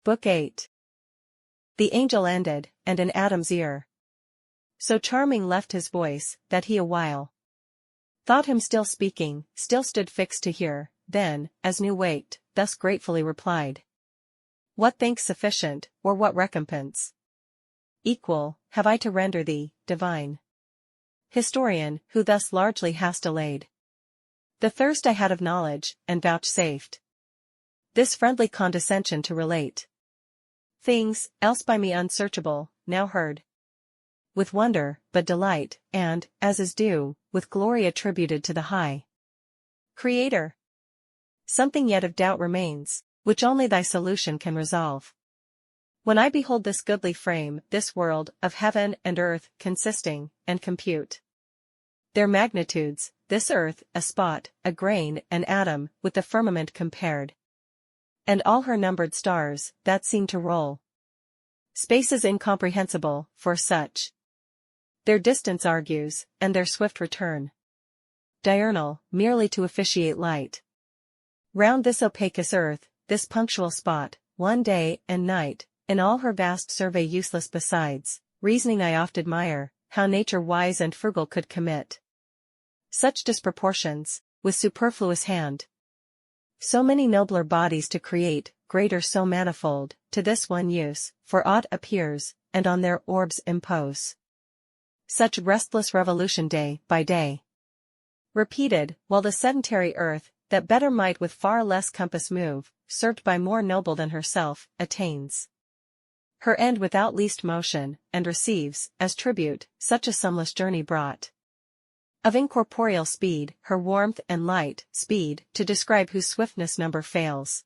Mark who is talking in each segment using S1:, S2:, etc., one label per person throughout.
S1: Book 8. The angel ended, and in Adam's ear so charming left his voice, that he a while thought him still speaking, still stood fixed to hear, then, as new waked, thus gratefully replied. What thanks sufficient, or what recompense equal, have I to render thee, divine historian, who thus largely hast allayed the thirst I had of knowledge, and vouchsafed this friendly condescension to relate things, else by me unsearchable, now heard with wonder, but delight, and, as is due, with glory attributed to the high Creator. Something yet of doubt remains, which only thy solution can resolve. When I behold this goodly frame, this world, of heaven and earth, consisting, and compute their magnitudes, this earth, a spot, a grain, an atom, with the firmament compared, and all her numbered stars, that seem to roll spaces incomprehensible, for such their distance argues, and their swift return diurnal, merely to officiate light round this opacous earth, this punctual spot, one day and night, in all her vast survey useless besides, reasoning I oft admire, how nature wise and frugal could commit such disproportions, with superfluous hand, so many nobler bodies to create, greater so manifold, to this one use, for aught appears, and on their orbs impose such restless revolution day by day repeated, while the sedentary earth, that better might with far less compass move, served by more noble than herself, attains her end without least motion, and receives, as tribute, such a sumless journey brought of incorporeal speed, her warmth and light, speed, to describe whose swiftness number fails.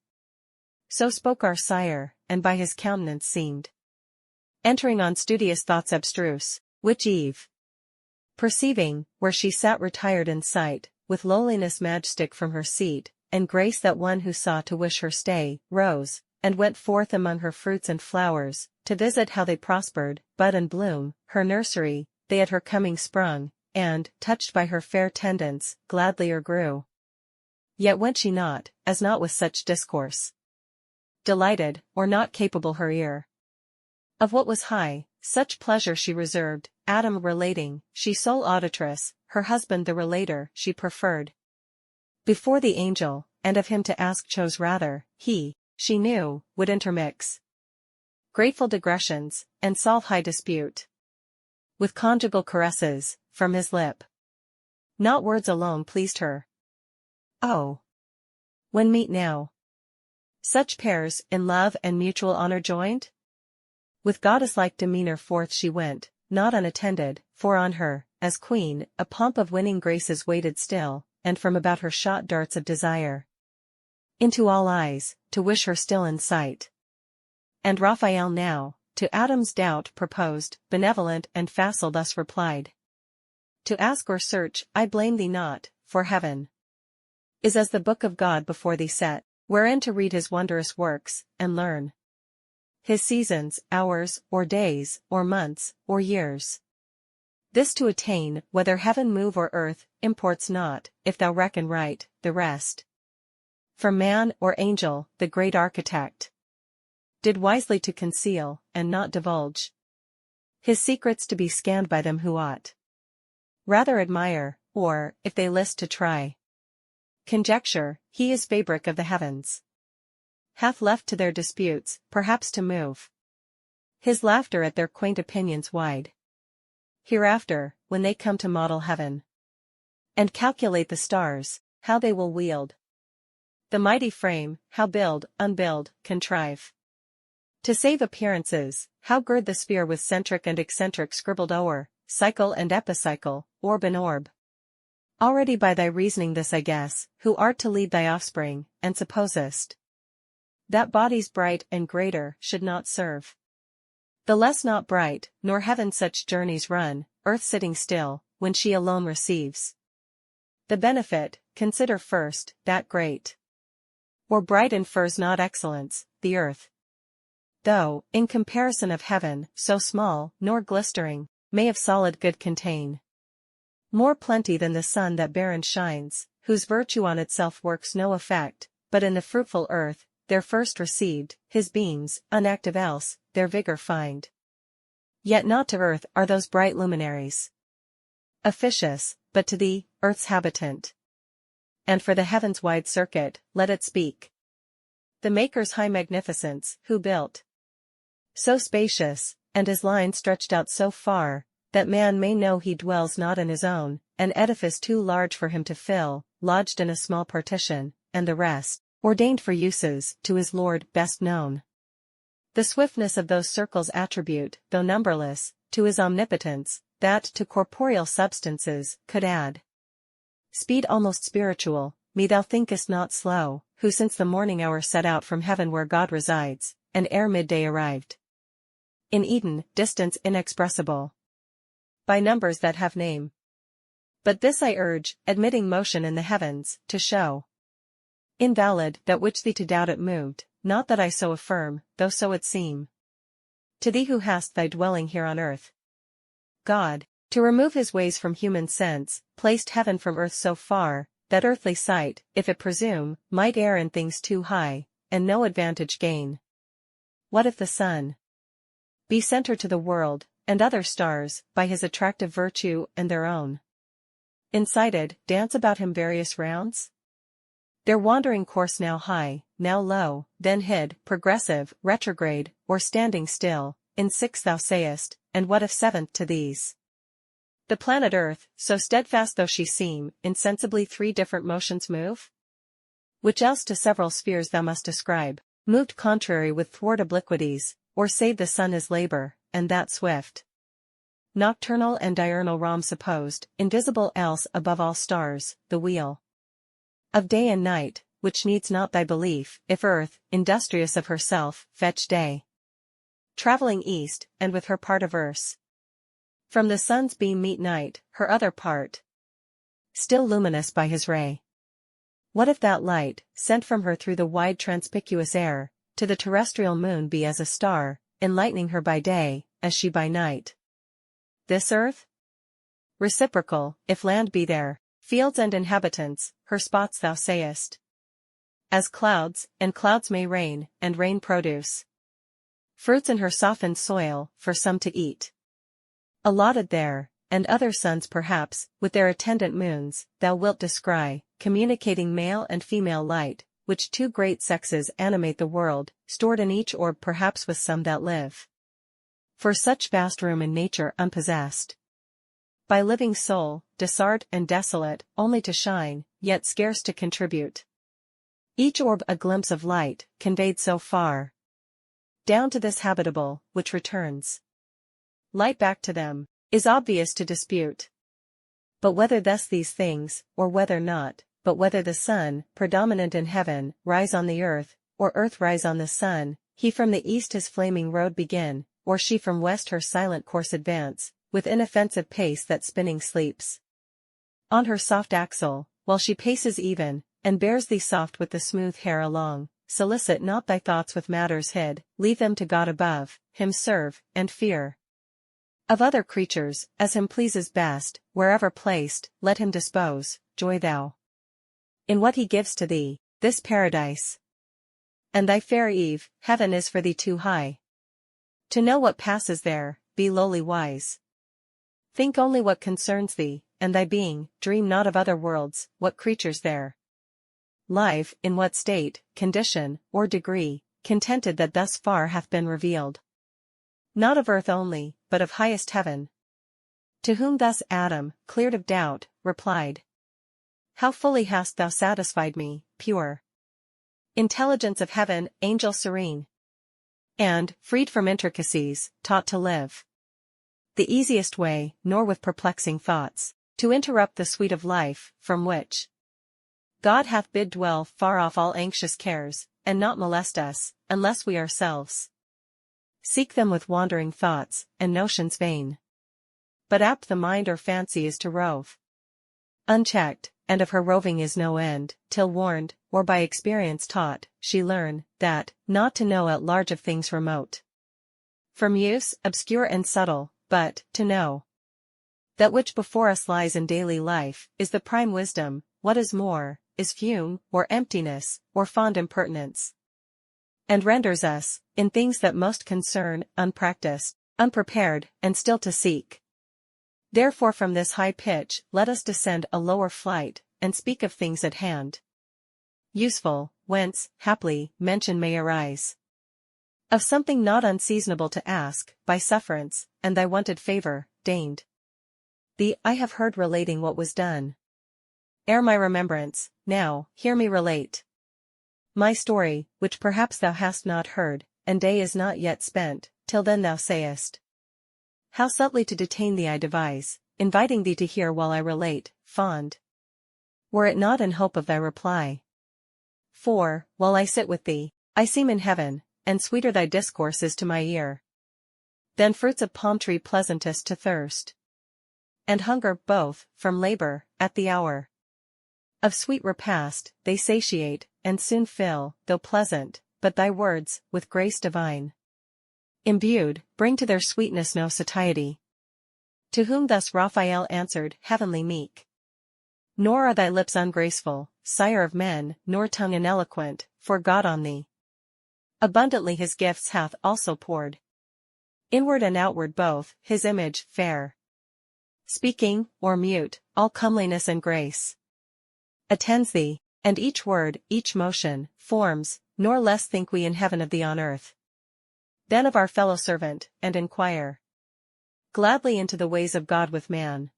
S1: So spoke our sire, and by his countenance seemed entering on studious thoughts abstruse, which Eve, perceiving, where she sat retired in sight, with lowliness majestic from her seat, and grace that one who saw to wish her stay, rose, and went forth among her fruits and flowers, to visit how they prospered, bud and bloom, her nursery, they at her coming sprung, and, touched by her fair tendance, gladlier grew. Yet went she not, as not with such discourse delighted, or not capable her ear of what was high, such pleasure she reserved, Adam relating, she sole auditress, her husband the relator, she preferred before the angel, and of him to ask chose rather, he, she knew, would intermix grateful digressions, and solve high dispute with conjugal caresses, from his lip. Not words alone pleased her. Oh! When meet now such pairs, in love and mutual honor joined? With goddess-like demeanor forth she went, not unattended, for on her, as queen, a pomp of winning graces waited still, and from about her shot darts of desire into all eyes, to wish her still in sight. And Raphael now, to Adam's doubt proposed, benevolent and facile thus replied. To ask or search, I blame thee not, for heaven is as the book of God before thee set, wherein to read his wondrous works, and learn his seasons, hours, or days, or months, or years. This to attain, whether heaven move or earth, imports not, if thou reckon right, the rest. For man or angel, the great architect did wisely to conceal, and not divulge his secrets to be scanned by them who ought rather admire, or, if they list to try conjecture, he is fabric of the heavens hath left to their disputes, perhaps to move his laughter at their quaint opinions wide. Hereafter, when they come to model heaven and calculate the stars, how they will wield the mighty frame, how build, unbuild, contrive to save appearances, how gird the sphere with centric and eccentric scribbled o'er, cycle and epicycle, orb and orb. Already by thy reasoning this I guess, who art to lead thy offspring, and supposest that bodies bright and greater should not serve the less not bright, nor heaven such journeys run, earth sitting still, when she alone receives the benefit. Consider first, that great or bright infers not excellence, the earth, though, in comparison of heaven, so small, nor glistering, may of solid good contain more plenty than the sun that barren shines, whose virtue on itself works no effect, but in the fruitful earth, their first received, his beams, unactive else, their vigor find. Yet not to earth are those bright luminaries officious, but to thee, earth's habitant. And for the heaven's wide circuit, let it speak. The Maker's high magnificence, who built so spacious, and his line stretched out so far, that man may know he dwells not in his own, an edifice too large for him to fill, lodged in a small partition, and the rest, ordained for uses, to his Lord best known. The swiftness of those circles attribute, though numberless, to his omnipotence, that to corporeal substances, could add speed almost spiritual. Me thou thinkest not slow, who since the morning hour set out from heaven where God resides, and ere midday arrived in Eden, distance inexpressible by numbers that have name. But this I urge, admitting motion in the heavens, to show invalid that which thee to doubt it moved, not that I so affirm, though so it seem. To thee who hast thy dwelling here on earth, God, to remove his ways from human sense, placed heaven from earth so far, that earthly sight, if it presume, might err in things too high, and no advantage gain. What if the sun be center to the world, and other stars, by his attractive virtue and their own incited, dance about him various rounds? Their wandering course now high, now low, then hid, progressive, retrograde, or standing still, in six thou sayest, and what if seventh to these? The planet Earth, so steadfast though she seem, insensibly three different motions move? Which else to several spheres thou must ascribe, moved contrary with thwart obliquities, or save the sun his labor, and that swift. Nocturnal and diurnal rom supposed, invisible else above all stars, the wheel of day and night, which needs not thy belief, if earth, industrious of herself, fetch day, travelling east, and with her part averse from the sun's beam meet night, her other part still luminous by his ray. What if that light, sent from her through the wide transpicuous air, to the terrestrial moon be as a star, enlightening her by day, as she by night? This earth? Reciprocal, if land be there, fields and inhabitants, her spots thou sayest. As clouds, and clouds may rain, and rain produce fruits in her softened soil, for some to eat. Allotted there, and other suns perhaps, with their attendant moons, thou wilt descry, communicating male and female light, which two great sexes animate the world, stored in each orb perhaps with some that live. For such vast room in nature unpossessed by living soul, disart and desolate, only to shine, yet scarce to contribute. Each orb a glimpse of light, conveyed so far down to this habitable, which returns light back to them, is obvious to dispute. But whether thus these things, or whether not, but whether the sun, predominant in heaven, rise on the earth, or earth rise on the sun, he from the east his flaming road begin, or she from west her silent course advance, with inoffensive pace that spinning sleeps on her soft axle, while she paces even, and bears thee soft with the smooth hair along, solicit not thy thoughts with matters hid, leave them to God above, him serve, and fear of other creatures, as him pleases best, wherever placed, let him dispose, joy thou in what he gives to thee, this paradise and thy fair Eve, heaven is for thee too high to know what passes there, be lowly wise. Think only what concerns thee, and thy being, dream not of other worlds, what creatures there live, in what state, condition, or degree, contented that thus far hath been revealed. Not of earth only, but of highest heaven. To whom thus Adam, cleared of doubt, replied, how fully hast thou satisfied me, pure intelligence of heaven, angel serene, and, freed from intricacies, taught to live the easiest way, nor with perplexing thoughts, to interrupt the sweet of life, from which God hath bid dwell far off all anxious cares, and not molest us, unless we ourselves seek them with wandering thoughts, and notions vain. But apt the mind or fancy is to rove unchecked, and of her roving is no end, till warned, or by experience taught, she learn, that, not to know at large of things remote from use, obscure and subtle, but, to know that which before us lies in daily life, is the prime wisdom, what is more, is fume, or emptiness, or fond impertinence. and renders us, in things that most concern, unpracticed, unprepared, and still to seek. Therefore from this high pitch let us descend a lower flight, and speak of things at hand. Useful, whence, haply, mention may arise. Of something not unseasonable to ask, by sufferance, and thy wonted favour, deigned. Thee I have heard relating what was done. Ere my remembrance, now, hear me relate my story, which perhaps thou hast not heard, and day is not yet spent, till then thou sayest. How subtly to detain thee I devise, inviting thee to hear while I relate, fond. Were it not in hope of thy reply. For, while I sit with thee, I seem in heaven, and sweeter thy discourse is to my ear than fruits of palm tree pleasantest to thirst and hunger both, from labour, at the hour of sweet repast, they satiate, and soon fill, though pleasant, but thy words, with grace divine imbued, bring to their sweetness no satiety. To whom thus Raphael answered, heavenly meek. Nor are thy lips ungraceful, sire of men, nor tongue ineloquent, for God on thee abundantly his gifts hath also poured. Inward and outward both, his image, fair. Speaking, or mute, all comeliness and grace attends thee, and each word, each motion, forms, nor less think we in heaven of thee on earth than of our fellow servant, and inquire gladly into the ways of God with man.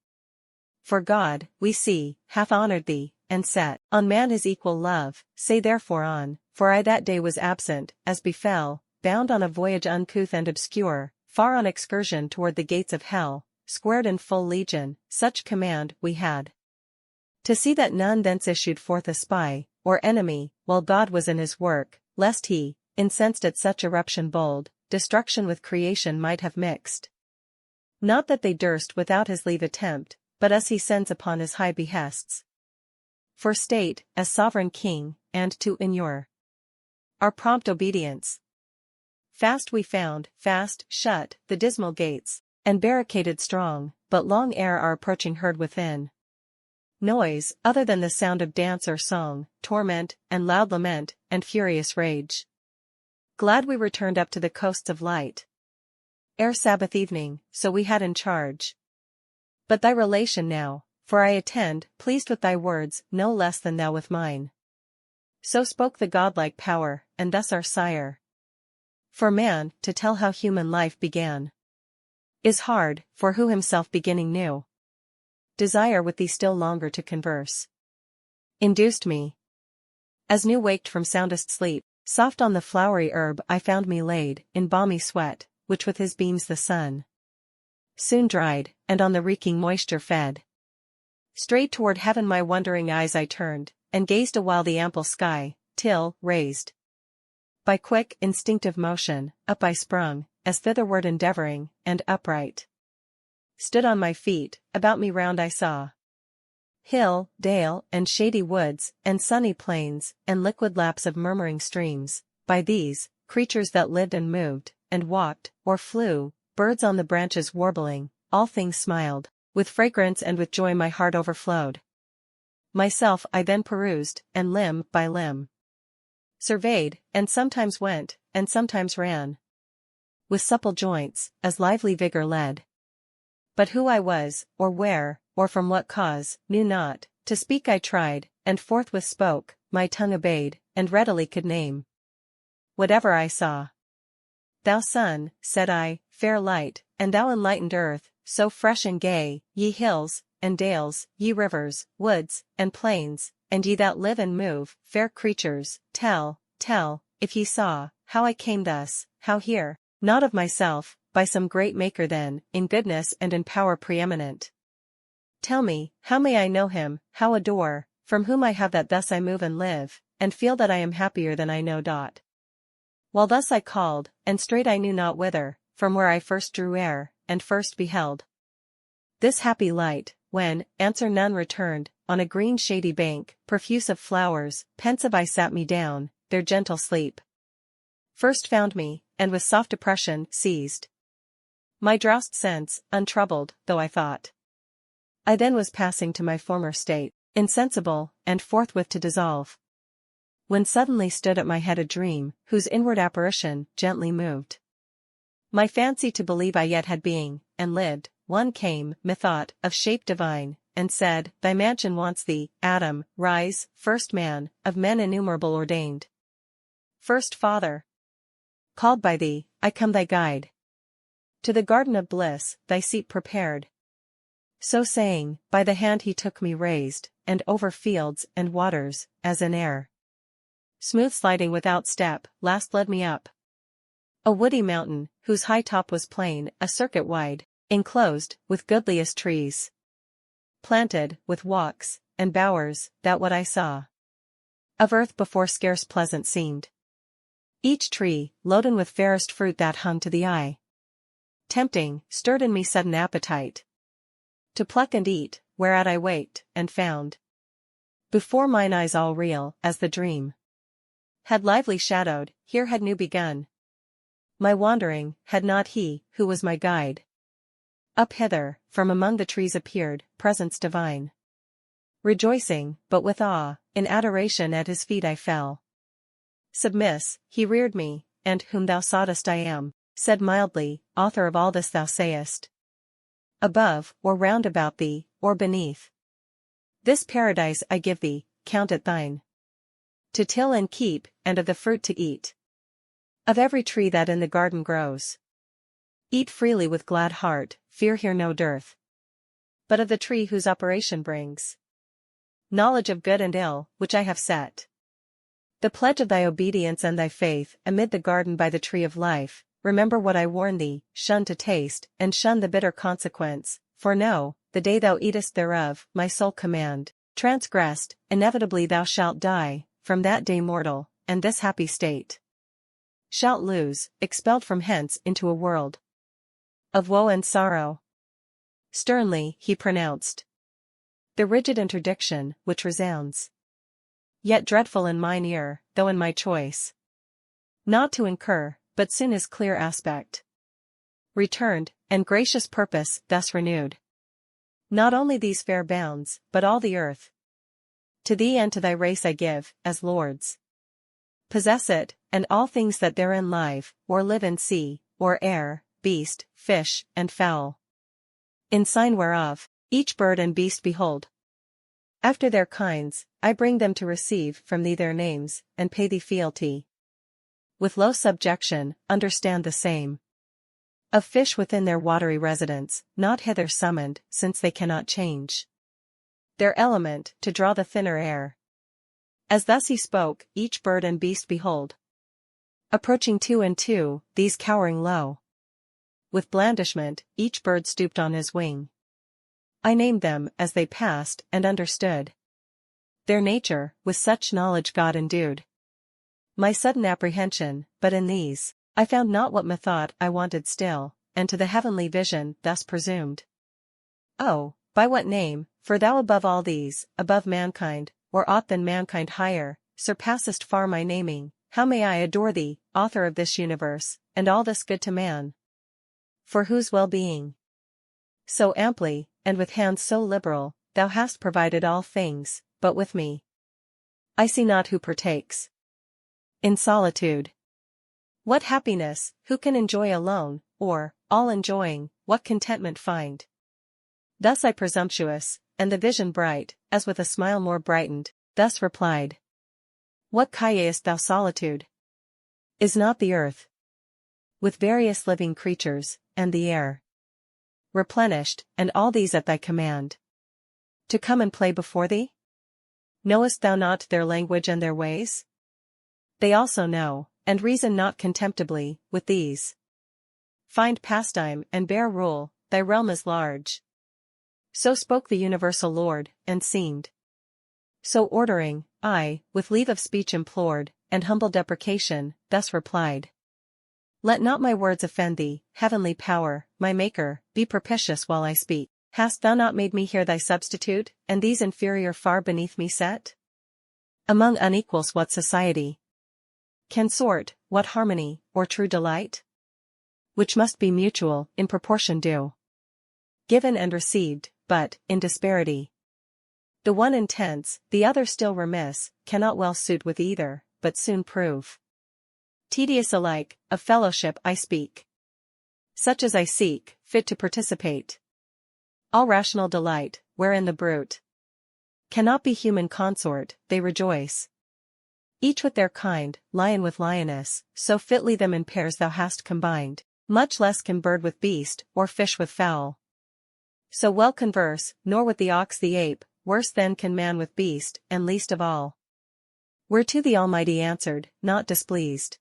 S1: For God, we see, hath honoured thee, and set on man his equal love, say therefore on, for I that day was absent, as befell, bound on a voyage uncouth and obscure, far on excursion toward the gates of hell, squared in full legion, such command we had to see that none thence issued forth a spy, or enemy, while God was in his work, lest he, incensed at such eruption bold, destruction with creation might have mixed. Not that they durst without his leave attempt, but as he sends upon his high behests. For state, as sovereign king, and to inure our prompt obedience. Fast we found, fast, shut, the dismal gates, and barricaded strong, but long ere our approaching heard within noise, other than the sound of dance or song, torment, and loud lament, and furious rage. Glad we returned up to the coasts of light ere Sabbath evening, so we had in charge. But thy relation now, for I attend, pleased with thy words, no less than thou with mine. So spoke the godlike power, and thus our sire. For man, to tell how human life began, is hard, for who himself beginning knew. Desire with thee still longer to converse induced me. As new waked from soundest sleep, soft on the flowery herb I found me laid, in balmy sweat, which with his beams the sun soon dried, and on the reeking moisture fed. Straight toward heaven my wondering eyes I turned, and gazed awhile the ample sky, till, raised by quick, instinctive motion, up I sprung, as thitherward endeavouring, and upright stood on my feet. About me round I saw hill, dale, and shady woods, and sunny plains, and liquid laps of murmuring streams. By these, creatures that lived and moved, and walked, or flew, birds on the branches warbling, all things smiled, with fragrance and with joy my heart overflowed. Myself I then perused, and limb by limb surveyed, and sometimes went, and sometimes ran, with supple joints, as lively vigour led. But who I was, or where, or from what cause, knew not. To speak I tried, and forthwith spoke, my tongue obeyed, and readily could name whatever I saw. Thou sun, said I, fair light, and thou enlightened earth, so fresh and gay, ye hills, and dales, ye rivers, woods, and plains, and ye that live and move, fair creatures, tell, if ye saw, how I came thus, how here, not of myself, by some great Maker then, in goodness and in power preeminent. Tell me, how may I know him, how adore, from whom I have that thus I move and live, and feel that I am happier than I know dot. While thus I called, and straight I knew not whither, from where I first drew air, and first beheld this happy light, when, answer none returned, on a green shady bank, profuse of flowers, pensive I sat me down, their gentle sleep first found me, and with soft depression seized my drowsed sense, untroubled, though I thought I then was passing to my former state, insensible, and forthwith to dissolve. when suddenly stood at my head a dream, whose inward apparition gently moved my fancy to believe I yet had being, and lived. One came, methought, of shape divine, and said, Thy mansion wants thee, Adam, rise, first man, of men innumerable ordained. First Father, called by thee, I come thy guide. To the garden of bliss, thy seat prepared. So saying, by the hand he took me raised, and over fields and waters, as in air, smooth sliding without step, last led me up a woody mountain, whose high top was plain, a circuit wide, enclosed, with goodliest trees, planted, with walks, and bowers, that what I saw of earth before scarce pleasant seemed. Each tree, loaden with fairest fruit that hung to the eye, tempting, stirred in me sudden appetite, to pluck and eat, whereat I waked, and found before mine eyes all real, as the dream had lively shadowed, here had new begun my wandering, had not he, who was my guide, up hither, from among the trees appeared, presence divine. Rejoicing, but with awe, in adoration at his feet I fell. Submiss, he reared me, and whom thou soughtest I am, said mildly, author of all this thou sayest. Above, or round about thee, or beneath, this paradise I give thee, count it thine, to till and keep, and of the fruit to eat. Of every tree that in the garden grows, eat freely with glad heart, fear here no dearth. But of the tree whose operation brings knowledge of good and ill, which I have set the pledge of thy obedience and thy faith amid the garden by the tree of life, remember what I warn thee, shun to taste, and shun the bitter consequence, for know, the day thou eatest thereof, my sole command, transgressed, inevitably thou shalt die, from that day mortal, and this happy state shalt lose, expelled from hence into a world of woe and sorrow. Sternly, he pronounced the rigid interdiction, which resounds yet dreadful in mine ear, though in my choice not to incur, but soon his clear aspect returned, and gracious purpose thus renewed. Not only these fair bounds, but all the earth to thee and to thy race I give, as lords. Possess it, and all things that therein live, or live in sea, or air, beast, fish, and fowl. In sign whereof, each bird and beast behold. After their kinds, I bring them to receive from thee their names, and pay thee fealty. With low subjection, understand the same. Of fish within their watery residence, not hither summoned, since they cannot change their element, to draw the thinner air. As thus he spoke, each bird and beast behold, approaching two and two, these cowering low. With blandishment, each bird stooped on his wing. I named them as they passed, and understood their nature, with such knowledge God endued my sudden apprehension, but in these, I found not what methought I wanted still, and to the heavenly vision thus presumed. Oh, by what name, for thou above all these, above mankind, or aught than mankind higher, surpassest far my naming, how may I adore thee, author of this universe, and all this good to man, for whose well-being so amply, and with hands so liberal, thou hast provided all things, but with me I see not who partakes in solitude. What happiness, who can enjoy alone, or, all enjoying, what contentment find? Thus I presumptuous, and the vision bright, as with a smile more brightened, thus replied. What callest thou solitude? Is not the earth, with various living creatures, and the air replenished, and all these at thy command, to come and play before thee? Knowest thou not their language and their ways? They also know, and reason not contemptibly, with these. Find pastime and bear rule, thy realm is large. So spoke the universal Lord, and seemed so ordering, I, with leave of speech implored, and humble deprecation, thus replied. Let not my words offend thee, heavenly power, my maker, be propitious while I speak. Hast thou not made me here thy substitute, and these inferior far beneath me set? Among unequals what society can sort, what harmony, or true delight? Which must be mutual, in proportion due, given and received, but, in disparity, The one intense, the other still remiss, cannot well suit with either, but soon prove tedious alike. Of fellowship I speak, such as I seek, fit to participate all rational delight, wherein the brute cannot be human consort. They rejoice each with their kind, lion with lioness, so fitly them in pairs thou hast combined. Much less can bird with beast, or fish with fowl, so well converse, nor with the ox the ape, worse than can man with beast, and least of all. Whereto the Almighty answered, not displeased.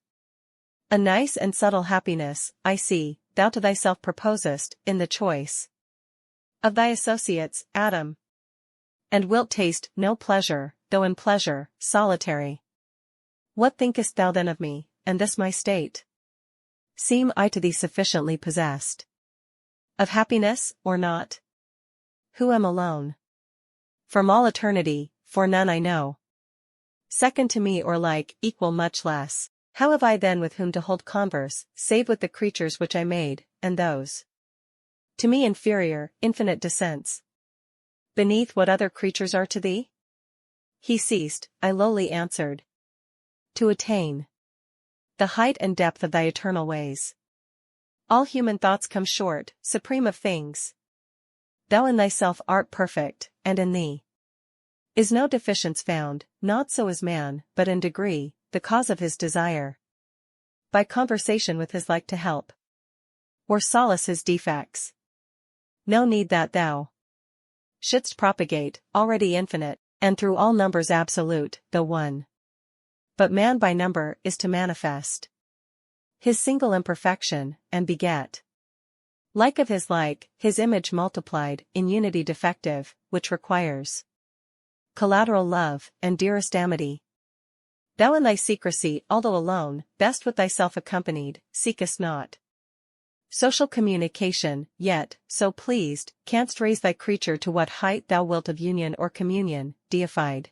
S1: A nice and subtle happiness, I see, thou to thyself proposest, in the choice of thy associates, Adam. And wilt taste no pleasure, though in pleasure, solitary. What thinkest thou then of me, and this my state? Seem I to thee sufficiently possessed of happiness, or not? Who am alone from all eternity, for none I know second to me or like, equal much less. How have I then with whom to hold converse, save with the creatures which I made, and those to me inferior, infinite descents beneath what other creatures are to thee? He ceased, I lowly answered, to attain the height and depth of thy eternal ways. All human thoughts come short, supreme of things. Thou in thyself art perfect, and in thee is no deficience found. Not so is man, but in degree, the cause of his desire, by conversation with his like to help or solace his defects. No need that thou shouldst propagate, already infinite, and through all numbers absolute, the one. But man by number is to manifest his single imperfection, and beget like of his like, his image multiplied, in unity defective, which requires collateral love, and dearest amity. Thou in thy secrecy, although alone, best with thyself accompanied, seekest not social communication, yet, so pleased, canst raise thy creature to what height thou wilt of union or communion, deified.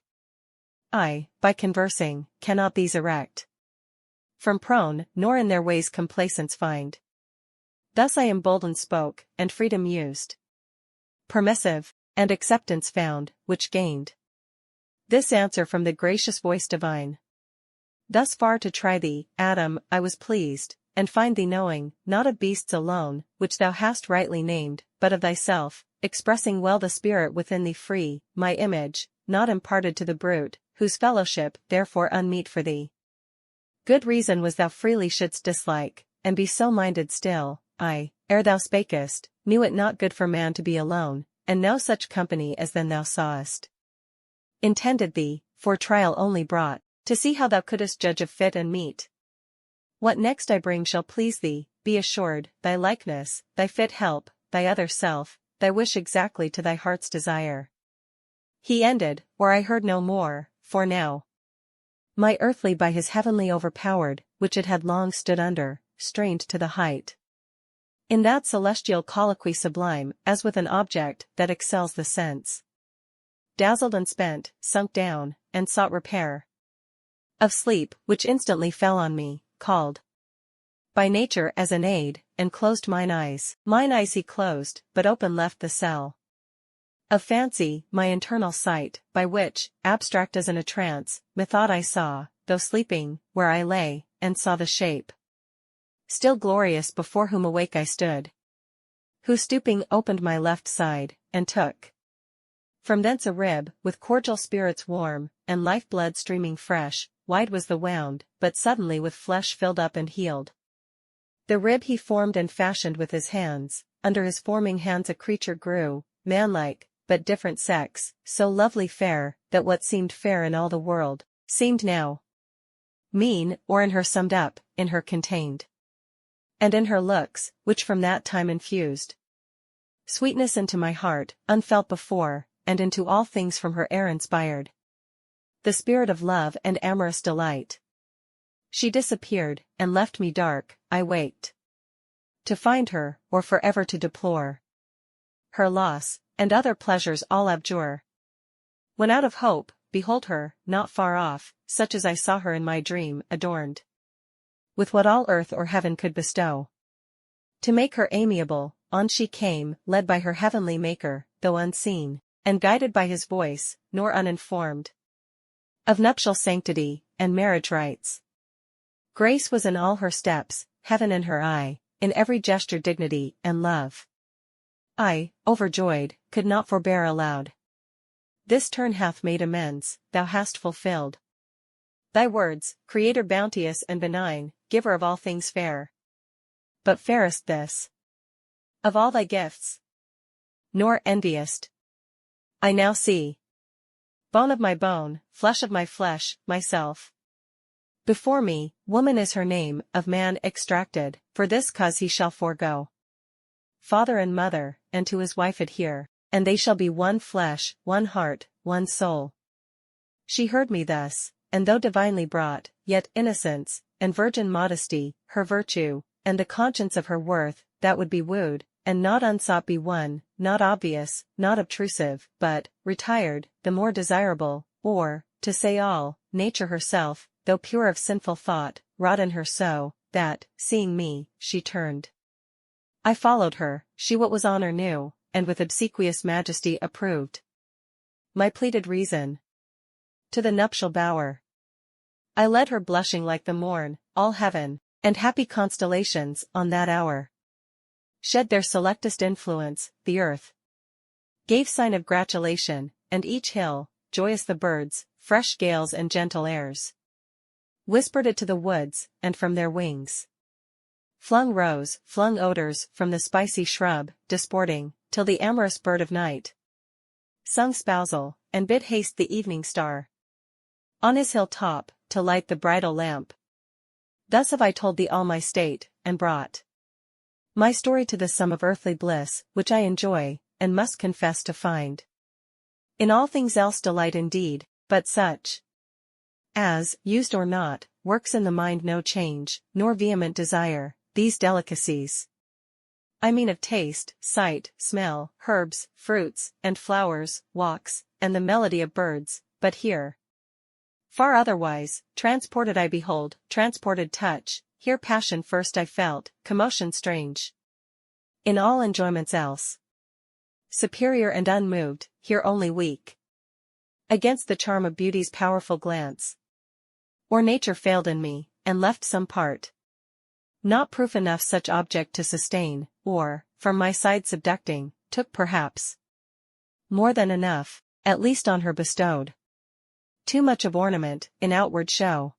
S1: I, by conversing, cannot these erect from prone, nor in their ways complacence find. Thus I emboldened spoke, and freedom used, permissive, and acceptance found, which gained this answer from the gracious voice divine. Thus far to try thee, Adam, I was pleased, and find thee knowing, not of beasts alone, which thou hast rightly named, but of thyself, expressing well the spirit within thee free, my image, not imparted to the brute, whose fellowship therefore unmeet for thee. Good reason was thou freely shouldst dislike, and be so minded still. I, ere thou spakest, knew it not good for man to be alone, and no such company as then thou sawest intended thee, for trial only brought, to see how thou couldst judge of fit and meet. What next I bring shall please thee, be assured, thy likeness, thy fit help, thy other self, thy wish exactly to thy heart's desire. He ended, or I heard no more, for now my earthly by his heavenly overpowered, which it had long stood under, strained to the height. In that celestial colloquy sublime, as with an object that excels the sense. Dazzled and spent, sunk down, and sought repair of sleep, which instantly fell on me, called by nature as an aid, and closed mine eyes. Mine eyes he closed, but open left the cell of fancy, my internal sight, by which, abstract as in a trance, methought I saw, though sleeping, where I lay, and saw the shape still glorious before whom awake I stood, who stooping opened my left side, and took from thence a rib, with cordial spirits warm, and life-blood streaming fresh. Wide was the wound, but suddenly with flesh filled up and healed. The rib he formed and fashioned with his hands, under his forming hands a creature grew, manlike, but different sex, so lovely fair, that what seemed fair in all the world, seemed now mean, or in her summed up, in her contained. And in her looks, which from that time infused sweetness into my heart, unfelt before, and into all things from her air inspired the spirit of love and amorous delight. She disappeared, and left me dark. I waked to find her, or forever to deplore her loss, and other pleasures all abjure. When out of hope, behold her, not far off, such as I saw her in my dream, adorned with what all earth or heaven could bestow. To make her amiable, on she came, led by her heavenly Maker, though unseen. and guided by his voice, nor uninformed of nuptial sanctity, and marriage rites. Grace was in all her steps, heaven in her eye, in every gesture dignity and love. I, overjoyed, could not forbear aloud. This turn hath made amends, thou hast fulfilled thy words, Creator bounteous and benign, giver of all things fair. But fairest this of all thy gifts, nor enviest. I now see, bone of my bone, flesh of my flesh, myself. Before me, woman is her name, of man extracted, for this cause he shall forego father and mother, and to his wife adhere, and they shall be one flesh, one heart, one soul. She heard me thus, and though divinely brought, yet innocence, and virgin modesty, her virtue, and the conscience of her worth, that would be wooed, and not unsought be won, not obvious, not obtrusive, but, retired, the more desirable, or, to say all, nature herself, though pure of sinful thought, wrought in her so, that, seeing me, she turned. I followed her, she what was honor knew, and with obsequious majesty approved my pleaded reason to the nuptial bower. I led her blushing like the morn, all heaven, and happy constellations, on that hour shed their selectest influence, the earth gave sign of gratulation, and each hill, joyous the birds, fresh gales and gentle airs whispered it to the woods, and from their wings flung rose, flung odors from the spicy shrub, disporting, till the amorous bird of night sung spousal, and bid haste the evening star on his hill top, to light the bridal lamp. Thus have I told thee all my state, and brought my story to the sum of earthly bliss, which I enjoy, and must confess to find in all things else delight indeed, but such as, used or not, works in the mind no change, nor vehement desire, these delicacies. I mean of taste, sight, smell, herbs, fruits, and flowers, walks, and the melody of birds, but here far otherwise, transported I behold, transported touch, here passion first I felt, commotion strange. In all enjoyments else superior and unmoved, here only weak against the charm of beauty's powerful glance. Or nature failed in me, and left some part not proof enough such object to sustain, or, from my side subducting, took perhaps more than enough, at least on her bestowed too much of ornament, in outward show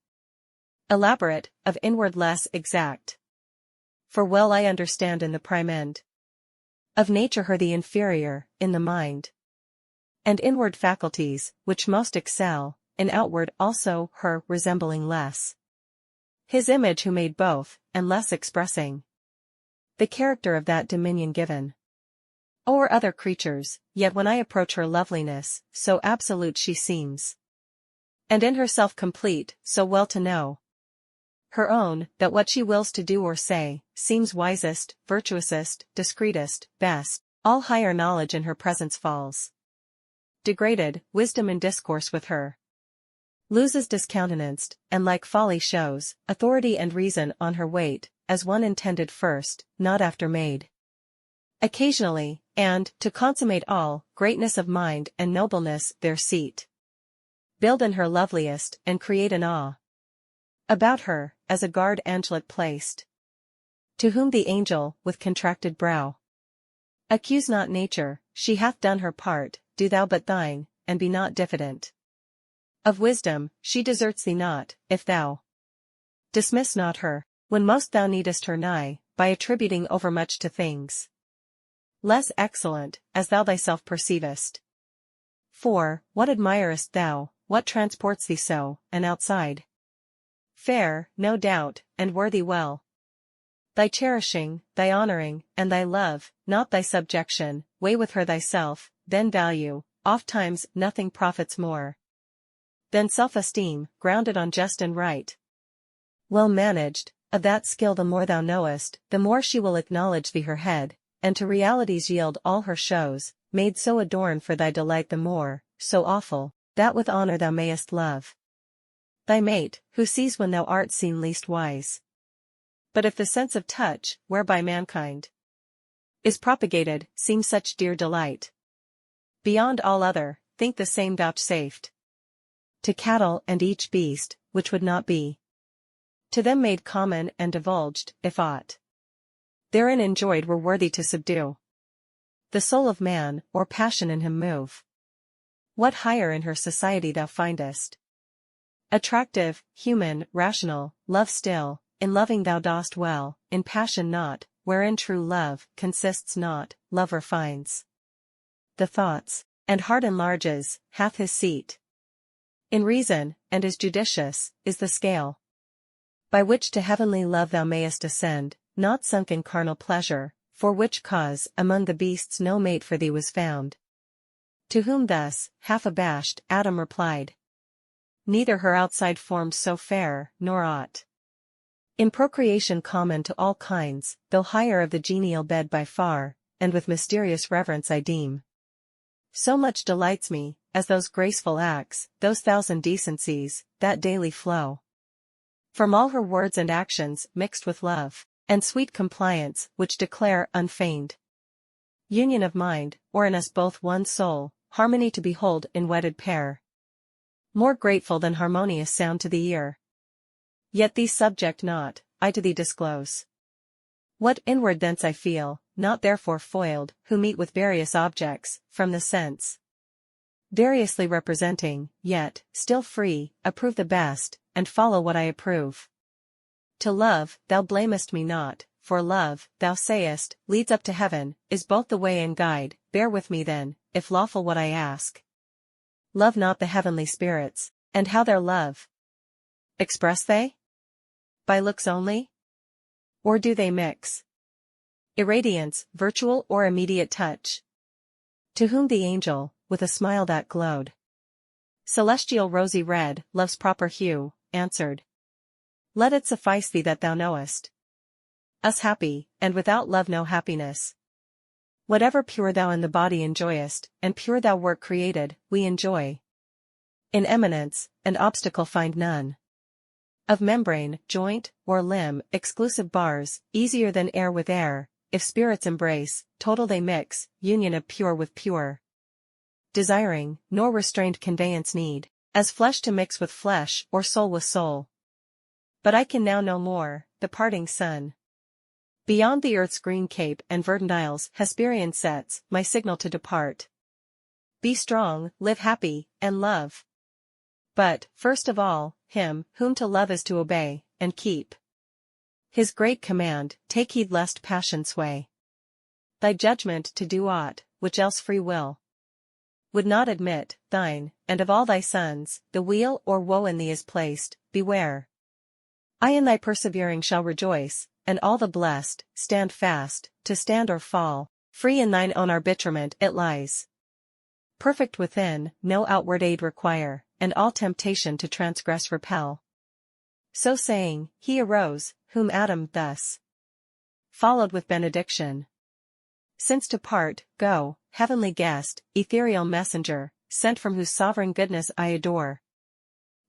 S1: elaborate, of inward less exact. For well I understand in the prime end of nature her the inferior, in the mind and inward faculties, which most excel, in outward also her resembling less his image who made both, and less expressing the character of that dominion given o'er other creatures, yet when I approach her loveliness, so absolute she seems, and in herself complete, so well to know her own, that what she wills to do or say, seems wisest, virtuousest, discreetest, best, all higher knowledge in her presence falls degraded, wisdom in discourse with her loses discountenanced, and like folly shows, authority and reason on her weight, as one intended first, not after made occasionally, and, to consummate all, greatness of mind and nobleness their seat build in her loveliest, and create an awe about her, as a guard angelic placed, to whom the angel, with contracted brow, accuse not nature, she hath done her part, do thou but thine, and be not diffident of wisdom, she deserts thee not, if thou dismiss not her, when most thou needest her nigh, by attributing overmuch to things less excellent, as thou thyself perceivest. For, what admirest thou, what transports thee so, and outside fair, no doubt, and worthy well thy cherishing, thy honoring, and thy love, not thy subjection, weigh with her thyself, then value, ofttimes nothing profits more than self-esteem, grounded on just and right. Well managed, of that skill the more thou knowest, the more she will acknowledge thee her head, and to realities yield all her shows, made so adorn for thy delight the more, so awful, that with honor thou mayest love thy mate, who sees when thou art seen least wise. But if the sense of touch, whereby mankind is propagated, seems such dear delight, Beyond all other, think the same vouchsafed. To cattle and each beast, which would not be. To them made common and divulged, if aught therein enjoyed were worthy to subdue the soul of man, or passion in him move. What higher in her society thou findest attractive, human, rational, love still, in loving thou dost well, in passion not, wherein true love consists not, lover finds the thoughts, and heart enlarges, hath his seat in reason, and is judicious, is the scale by which to heavenly love thou mayest ascend, not sunk in carnal pleasure, for which cause among the beasts no mate for thee was found. To whom thus, half abashed, Adam replied, neither her outside formed so fair, nor aught in procreation common to all kinds, though higher of the genial bed by far, and with mysterious reverence I deem. So much delights me, as those graceful acts, those thousand decencies, that daily flow from all her words and actions mixed with love, and sweet compliance, which declare unfeigned union of mind, or in us both one soul, harmony to behold in wedded pair. More grateful than harmonious sound to the ear. Yet these subject not, I to thee disclose what inward thence I feel, not therefore foiled, who meet with various objects, from the sense variously representing, yet, still free, approve the best, and follow what I approve. To love, thou blamest me not, for love, thou sayest, leads up to heaven, is both the way and guide. Bear with me then, if lawful what I ask. Love not the heavenly spirits, and how their love express they? By looks only? Or do they mix irradiance, virtual or immediate touch? To whom the angel, with a smile that glowed celestial rosy red, love's proper hue, answered, let it suffice thee that thou knowest us happy, and without love no happiness. Whatever pure thou in the body enjoyest, and pure thou wert created, we enjoy in eminence, and obstacle find none. Of membrane, joint, or limb, exclusive bars, easier than air with air, if spirits embrace, total they mix, union of pure with pure. Desiring, nor restrained conveyance need, as flesh to mix with flesh, or soul with soul. But I can now no more, the parting sun. Beyond the earth's green cape and verdant isles Hesperian sets, my signal to depart. Be strong, live happy, and love. But, first of all, him, whom to love is to obey, and keep his great command, take heed lest passion sway thy judgment to do aught, which else free will would not admit. Thine, and of all thy sons, the weal or woe in thee is placed, beware. I in thy persevering shall rejoice, and all the blessed, stand fast, to stand or fall, free in thine own arbitrament it lies. Perfect within, no outward aid require, and all temptation to transgress repel. So saying, he arose, whom Adam thus followed with benediction. Since to part, go, heavenly guest, ethereal messenger, sent from whose sovereign goodness I adore.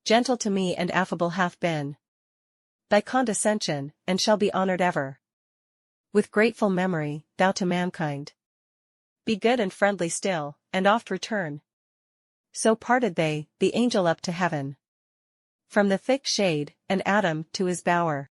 S1: Gentle to me and affable hath been thy condescension, and shall be honored ever. With grateful memory, thou to mankind be good and friendly still, and oft return. So parted they, the angel up to heaven from the thick shade, and Adam to his bower.